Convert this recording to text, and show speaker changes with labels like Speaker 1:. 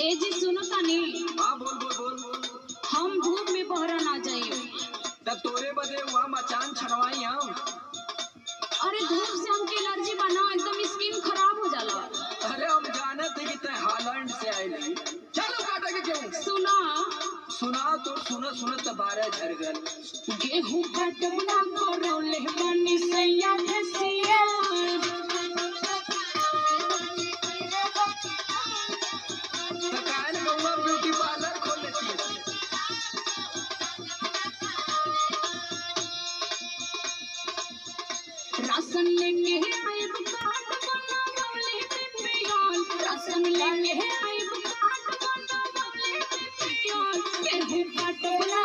Speaker 1: ए जी सुनो तानी।
Speaker 2: हाँ बोल बोल बोल।
Speaker 1: हम धूप में बहरा ना जाइए।
Speaker 2: तब तोरे बदे वहाँ मचान छड़वाई हम।
Speaker 1: अरे धूप से हमकी एलर्जी बना, एकदम स्किन खराब हो जाला।
Speaker 2: अरे हम जाने थे कि तै हॉलैंड से आइली। चलो काटा के क्यों?
Speaker 1: सुना
Speaker 2: सुना तो सुनत सुनत बारह झर गल।
Speaker 1: गेहूं काटना करौले बनी सैया फसिया।
Speaker 2: काहे न गौवा ब्यूटी पार्लर खोल लेती है।
Speaker 1: राशन लेके आए कार्ड बनावले पिपियाल। राशन लेके आए कार्ड बनावले पिपियाल। गेहूं काटना